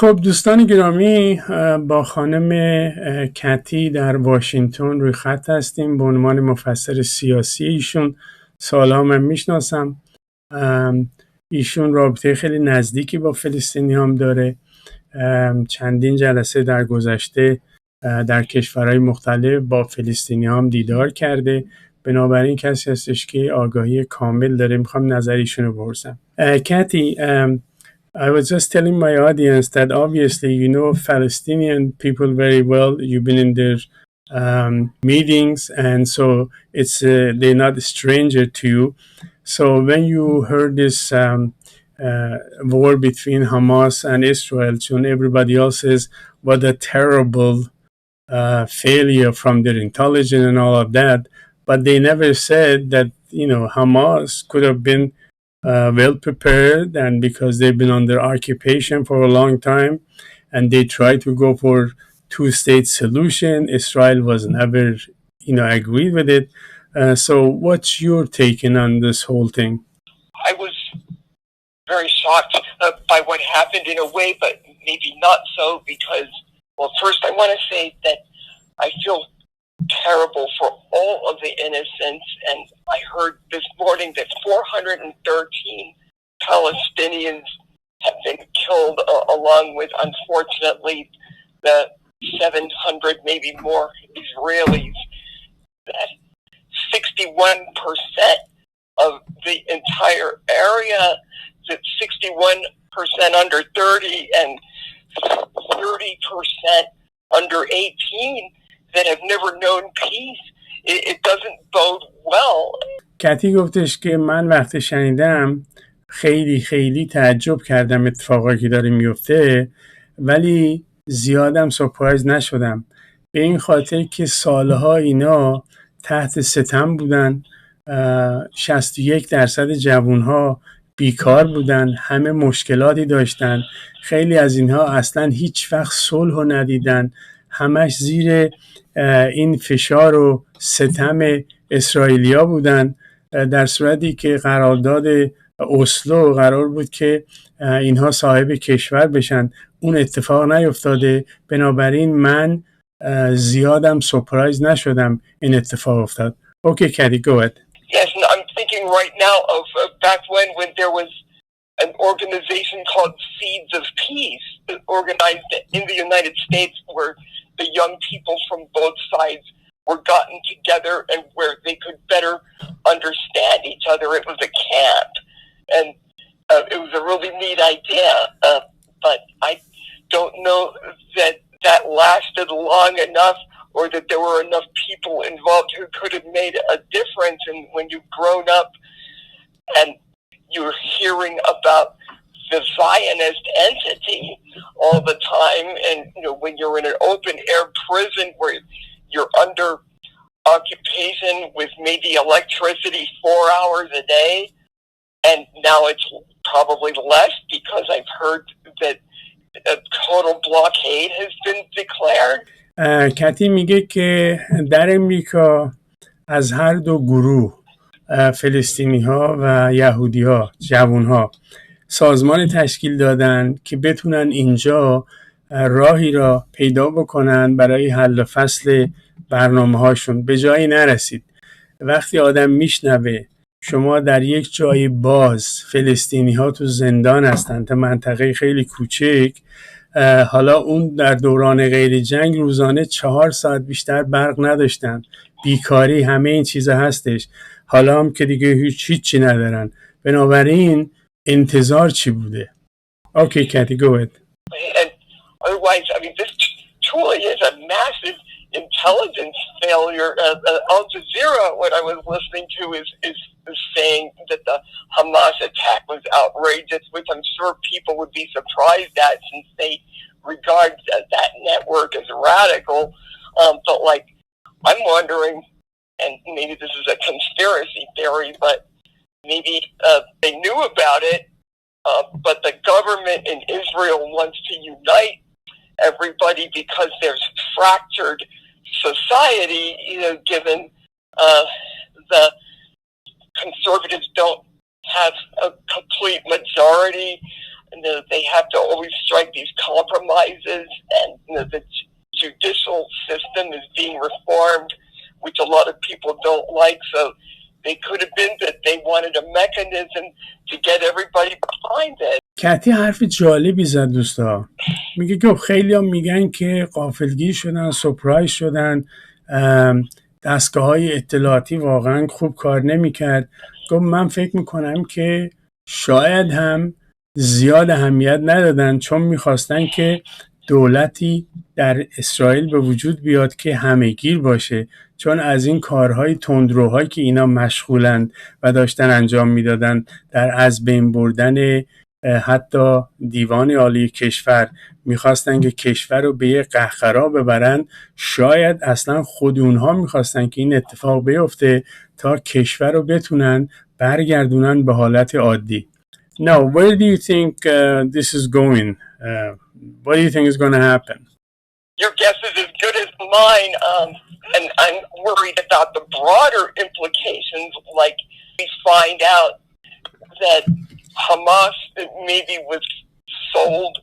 خب دوستان گرامی، با خانم کتی در واشنگتن روی خط هستیم به عنوان مفسر سیاسی. ایشون سالها من میشناسم. ایشون رابطه خیلی نزدیکی با فلسطینی هم داره. چندین جلسه در گذشته در کشورهای مختلف با فلسطینی هم دیدار کرده. بنابراین کسی هستش که آگاهی کامل داره. میخوام نظر ایشون رو بپرسم. کتی، I was just telling my audience that obviously you know Palestinian people very well. You've been in their meetings, and so it's they're not a stranger to you. So when you heard this war between Hamas and Israel, and everybody else says what a terrible failure from their intelligence and all of that, but they never said that Hamas could have been well prepared, and because they've been under occupation for a long time and they tried to go for two-state solution. Israel was never agreed with it. So what's your take on this whole thing? I was very shocked by what happened in a way, but maybe not so, because, well, first I want to say that I feel terrible for all of the innocents, and I heard this morning that 413 Palestinians have been killed, along with, unfortunately, the 700, maybe more, Israelis. That 61% of the entire area, that 61% under 30 and 30% under 18 that have never known peace. It doesn't bode well. کتی گفتش که من وقتی شنیدم خیلی خیلی تعجب کردم اتفاقایی که داره میفته، ولی زیادم سورپرایز نشدم به این خاطر که سالها اینا تحت ستم بودن. 61% جوانها بیکار بودن، همه مشکلاتی داشتن، خیلی از اینها اصلا هیچ وقت صلح رو ندیدن، همش زیر این فشار و ستم اسرائیلیا بودن، در صورتی که قرارداد اسلو قرار بود که اینها صاحب کشور بشن. اون اتفاق نیفتاده. بنابراین من زیادم سورپرایز نشدم این اتفاق افتاد. Okay, Kathy, go ahead. Yes, and I'm thinking right now of back when there was an organization called Seeds of Peace, organized in the United States, where the young people from both sides were gotten together and where they could better understand each other. It was a camp, and it was a really neat idea, but I don't know that lasted long enough, or that there were enough people involved who could have made a difference. And when you've grown up and you're hearing about the Zionist entity all the time, and when you're in an open air prison where you're under occupation with maybe electricity 4 hours a day, and now it's probably less because I've heard that a total blockade has been declared. کتی میگه که در امریکا از هر دو گروه، فلسطینی ها و یهودی ها، جوان ها، سازمان تشکیل دادن که بتونن اینجا راهی را پیدا بکنن برای حل و فصل برنامه هاشون. به جایی نرسید. وقتی آدم میشنوه شما در یک جای باز فلسطینی ها تو زندان هستن، تا منطقه خیلی کوچک، حالا اون در دوران غیر جنگ روزانه 4 ساعت بیشتر برق نداشتن، بیکاری، همه این چیزا هستش. حالا هم که دیگه هیچی ندارن. بنابراین انتظار چی بوده؟ Okay, Kathy, go ahead. And otherwise, I mean, this truly is a massive intelligence failure. Al Jazeera, what I was listening to, is saying that the Hamas attack was outrageous, which I'm sure people would be surprised at, since they regard that network as radical. But I'm wondering, and maybe this is a conspiracy theory, but maybe they knew about it, but the government in Israel wants to unite everybody because there's fractured society, given the conservatives don't have a complete majority they have to always strike these compromises, and the judicial system is being reformed, which a lot of people don't like. So they could have been that they wanted a mechanism to get everybody behind it. کتی حرف جالبی زد دوستا. میگه که خیلی هم میگن که غافلگیر شدن، سپرایز شدن، دستگاه‌های اطلاعاتی واقعا خوب کار نمی‌کرد. گفت من فکر میکنم که شاید هم زیاد اهمیت ندادن، چون میخواستن که دولتی در اسرائیل به وجود بیاد که همه‌گیر باشه، چون از این کارهای تندروهایی که اینا مشغولند و داشتن انجام میدادن در از بین بردن حتی دیوان عالی کشور، میخواستن که کشور رو به یه قهقرا ببرن. شاید اصلا خود اونها میخواستن که این اتفاق بیفته تا کشور رو بتونن برگردونن به حالت عادی. Now, where do you think this is going? What do you think is going to happen? Your guess is as good as mine, and I'm worried about the broader implications, like we find out that Hamas maybe was sold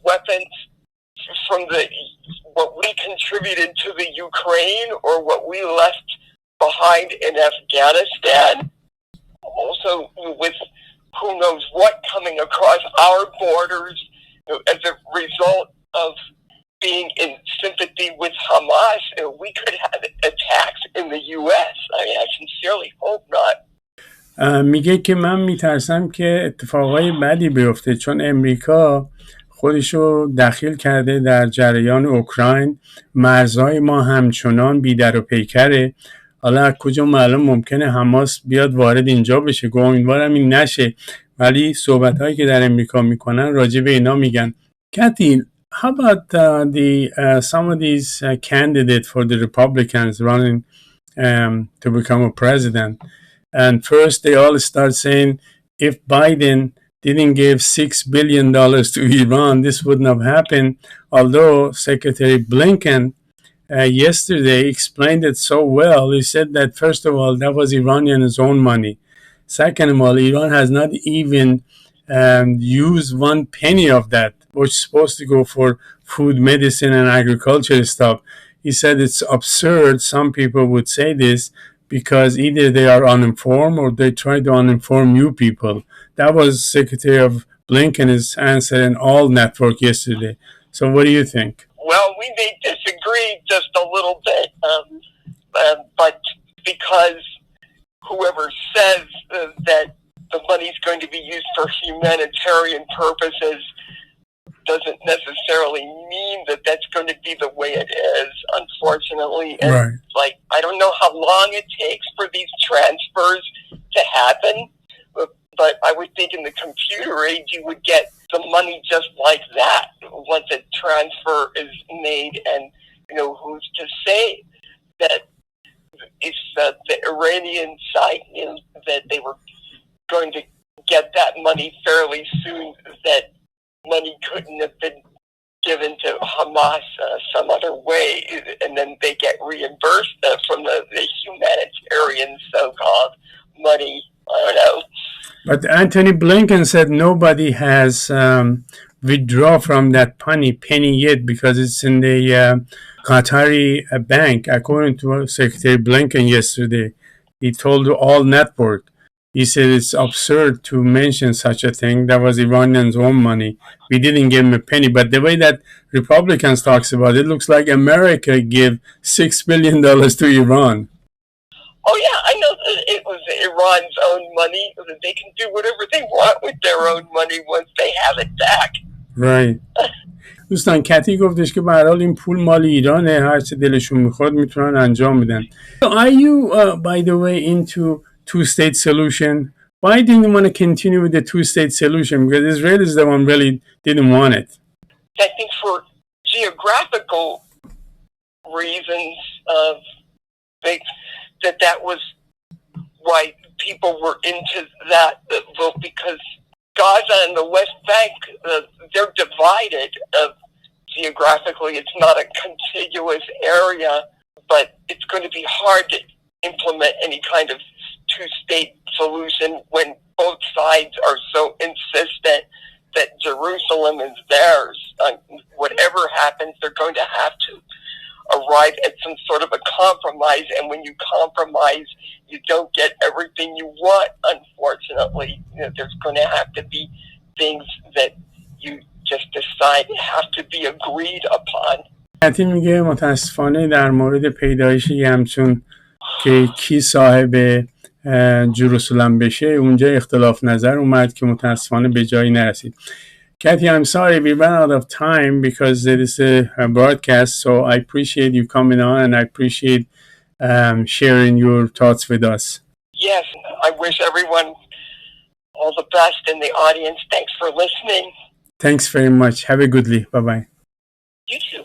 weapons from what we contributed to the Ukraine or what we left behind in Afghanistan. Also with who knows what coming across our borders as a result of being in sympathy with Hamas. We could have attacks in the U.S. I mean, I sincerely hope not. میگه که من میترسم که اتفاقای بدی بیفته، چون امریکا خودشو دخیل کرده در جریان اوکراین. مرزهای ما همچنان بیدر و پیکره. حالا از کجا معلوم ممکنه حماس بیاد وارد اینجا بشه. امیدوارم این نشه، ولی صحبت‌هایی که در امریکا میکنن راجع به اینا میگن. Kathy, how about some of these candidates for the Republicans running to become a president? And first they all start saying if Biden didn't give $6 billion to Iran, this wouldn't have happened. Although Secretary Blinken yesterday explained it so well. He said that first of all, that was Iranians' own money. Second of all, Iran has not even used one penny of that, which is supposed to go for food, medicine, and agriculture stuff. He said it's absurd. Some people would say this because either they are uninformed or they try to uninform you people. That was Secretary of Blinken's answer in All Network yesterday. So what do you think? Well, we may disagree just a little bit, but because whoever says that the money is going to be used for humanitarian purposes doesn't necessarily mean that that's going to be the way it is, unfortunately. And right. I don't know how long it takes for these transfers to happen, but I would think in the computer age you would get the money just like that once a transfer is made. And, who's to say that if the Iranian side knew that they were going to get that money fairly soon, that money couldn't have been given to Hamas some other way, and then they get reimbursed from the humanitarian so-called money. I don't know. But Anthony Blinken said nobody has withdrawn from that penny yet because it's in the Qatari bank. According to Secretary Blinken yesterday, he told All Network, he said it's absurd to mention such a thing. That was Iranians' own money. We didn't give him a penny. But the way that Republicans talks about it, looks like America gave $6 billion to Iran. Oh, yeah, I know that it was Iran's own money. They can do whatever they want with their own money once they have it back. Right. دوستان کتی گفتش که به هر حال این پول مال ایرانه، هر چه دلشون میخواد میتونن انجام بدن. Are you by the way into two-state solution? Why didn't you want to continue with the two-state solution? Because Israel is the one really didn't want it. I think for geographical reasons, that was why people were into that vote, because Gaza and the West Bank, they're divided geographically. It's not a contiguous area, but it's going to be hard to implement any kind of two-state solution when both sides are so insistent that Jerusalem is theirs. Whatever happens, they're going to have to arrive at some sort of a compromise, and when you compromise, you don't get everything you want, unfortunately. There's going to have to be things that you just decide have to be agreed upon. کتی میگه متاسفانه در مورد پیدایش یه همچون که کی صاحب جروسلم بشه اونجا اختلاف نظر اومد که متاسفانه به جایی نرسید. Kathy, I'm sorry we ran out of time because there is a broadcast, so I appreciate you coming on and I appreciate sharing your thoughts with us. Yes, I wish everyone all the best in the audience. Thanks for listening. Thanks very much. Have a good day. Bye-bye. You too.